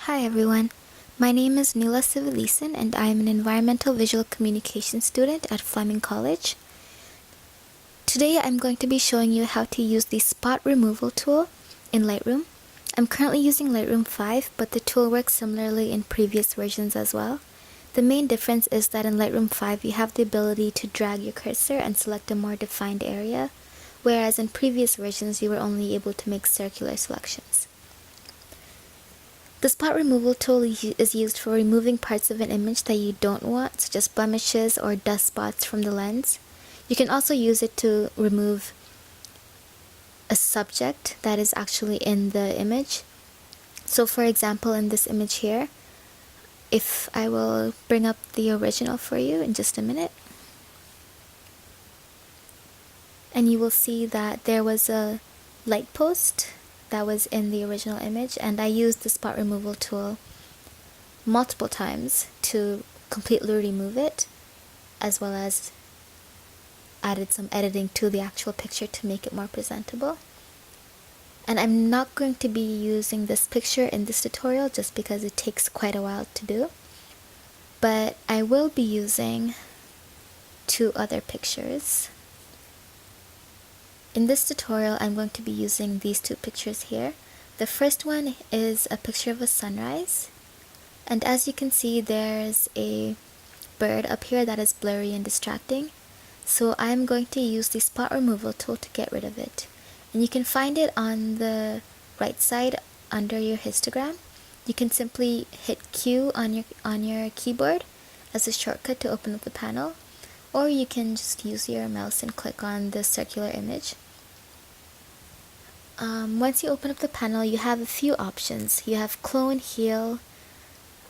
Hi everyone, my name is Nila Civilisan and I am an environmental visual communication student at Fleming College. Today I'm going to be showing you how to use the spot removal tool in Lightroom. I'm currently using Lightroom 5, but the tool works similarly in previous versions as well. The main difference is that in Lightroom 5 you have the ability to drag your cursor and select a more defined area, whereas in previous versions you were only able to make circular selections. The spot removal tool is used for removing parts of an image that you don't want, such as blemishes or dust spots from the lens. You can also use it to remove a subject that is actually in the image. So for example, in this image here, if I will bring up the original for you in just a minute, and you will see that there was a light post that was in the original image, and I used the spot removal tool multiple times to completely remove it, as well as added some editing to the actual picture to make it more presentable. And I'm not going to be using this picture in this tutorial just because it takes quite a while to do, but I will be using two other pictures. In this tutorial, I'm going to be using these two pictures here. The first one is a picture of a sunrise, and as you can see, there's a bird up here that is blurry and distracting. So I'm going to use the spot removal tool to get rid of it. And you can find it on the right side under your histogram. You can simply hit Q on your keyboard as a shortcut to open up the panel, or you can just use your mouse and click on the circular image. Once you open up the panel, you have a few options. You have clone, heal,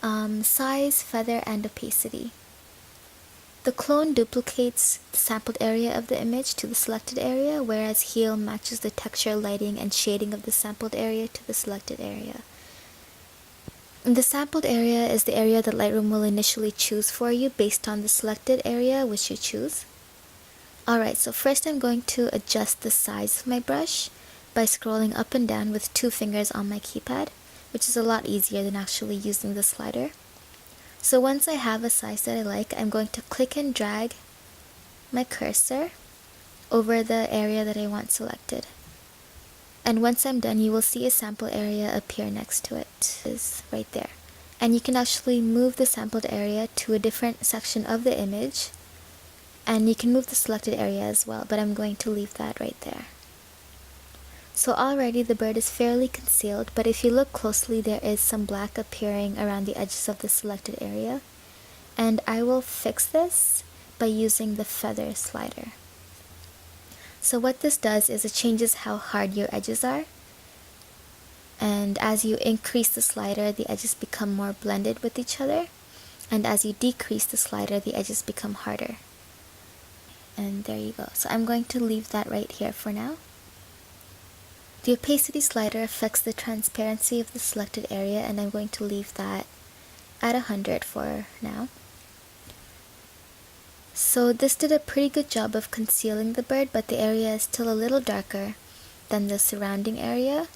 size, feather, and opacity. The clone duplicates the sampled area of the image to the selected area, whereas heal matches the texture, lighting, and shading of the sampled area to the selected area. The sampled area is the area that Lightroom will initially choose for you based on the selected area which you choose. Alright, so first I'm going to adjust the size of my brush by scrolling up and down with two fingers on my keypad, which is a lot easier than actually using the slider. So once I have a size that I like, I'm going to click and drag my cursor over the area that I want selected. And once I'm done, you will see a sample area appear next to it. It is right there. And you can actually move the sampled area to a different section of the image, and you can move the selected area as well, but I'm going to leave that right there. So already the bird is fairly concealed, but if you look closely, there is some black appearing around the edges of the selected area. And I will fix this by using the feather slider. So what this does is it changes how hard your edges are. And as you increase the slider, the edges become more blended with each other. And as you decrease the slider, the edges become harder. And there you go. So I'm going to leave that right here for now. The opacity slider affects the transparency of the selected area, and I'm going to leave that at 100 for now. So this did a pretty good job of concealing the bird, but the area is still a little darker than the surrounding area.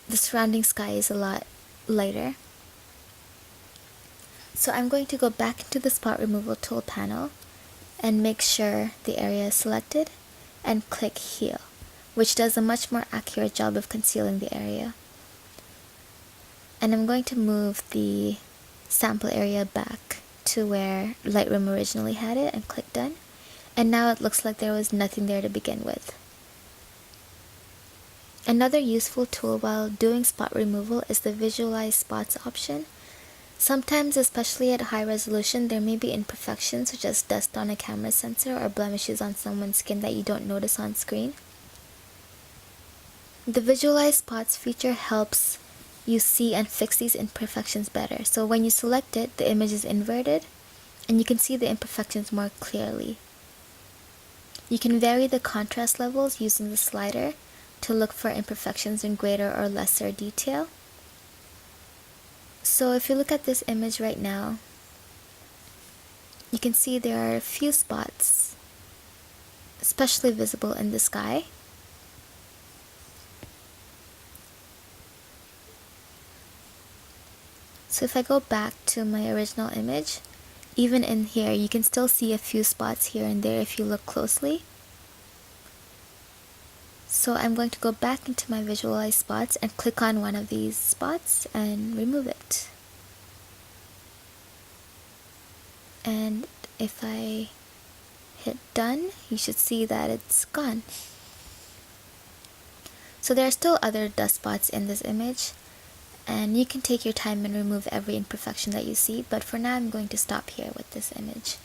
The surrounding sky is a lot lighter. So I'm going to go back into the spot removal tool panel and make sure the area is selected and click heal, which does a much more accurate job of concealing the area. And I'm going to move the sample area back to where Lightroom originally had it and click done. And now it looks like there was nothing there to begin with. Another useful tool while doing spot removal is the visualize spots option. Sometimes, especially at high resolution, there may be imperfections such as dust on a camera sensor or blemishes on someone's skin that you don't notice on screen. The Visualize Spots feature helps you see and fix these imperfections better. So when you select it, the image is inverted, and you can see the imperfections more clearly. You can vary the contrast levels using the slider to look for imperfections in greater or lesser detail. So if you look at this image right now, you can see there are a few spots, especially visible in the sky. So if I go back to my original image, even in here, you can still see a few spots here and there if you look closely. So I'm going to go back into my visualize spots and click on one of these spots and remove it. And if I hit done, you should see that it's gone. So there are still other dust spots in this image, and you can take your time and remove every imperfection that you see, but for now I'm going to stop here with this image.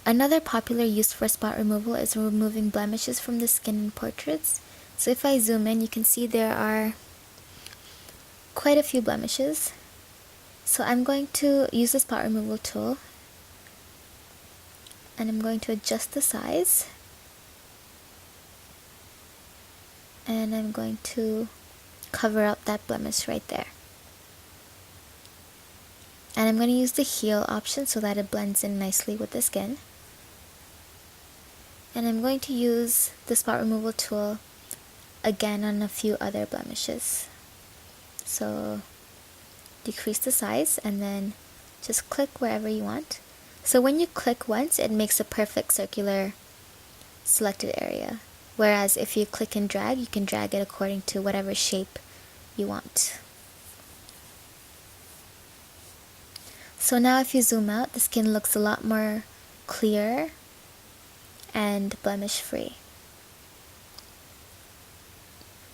Another popular use for spot removal is removing blemishes from the skin in portraits. So if I zoom in, you can see there are quite a few blemishes. So I'm going to use the spot removal tool, and I'm going to adjust the size, and I'm going to cover up that blemish right there. And I'm going to use the heal option so that it blends in nicely with the skin. And I'm going to use the spot removal tool again on a few other blemishes. So decrease the size and then just click wherever you want. So when you click once, it makes a perfect circular selected area. Whereas if you click and drag, you can drag it according to whatever shape you want. So now if you zoom out, the skin looks a lot more clear and blemish free.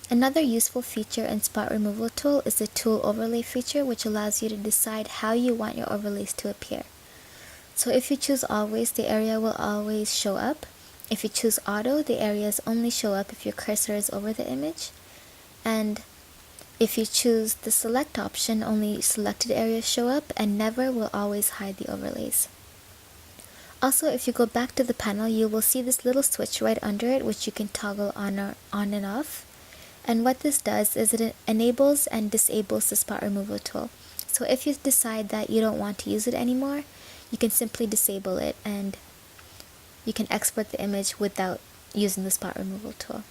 Another useful feature in spot removal tool is the tool overlay feature, which allows you to decide how you want your overlays to appear. So if you choose always, the area will always show up. If you choose auto, the areas only show up if your cursor is over the image. And if you choose the select option, only selected areas show up and never will always hide the overlays. Also, if you go back to the panel, you will see this little switch right under it, which you can toggle on and off. And what this does is it enables and disables the spot removal tool. So if you decide that you don't want to use it anymore, you can simply disable it and you can export the image without using the spot removal tool,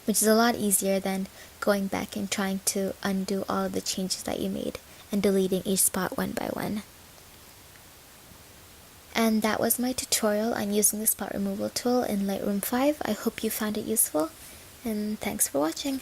which is a lot easier than going back and trying to undo all of the changes that you made and deleting each spot one by one. And that was my tutorial on using the spot removal tool in Lightroom 5. I hope you found it useful, and thanks for watching.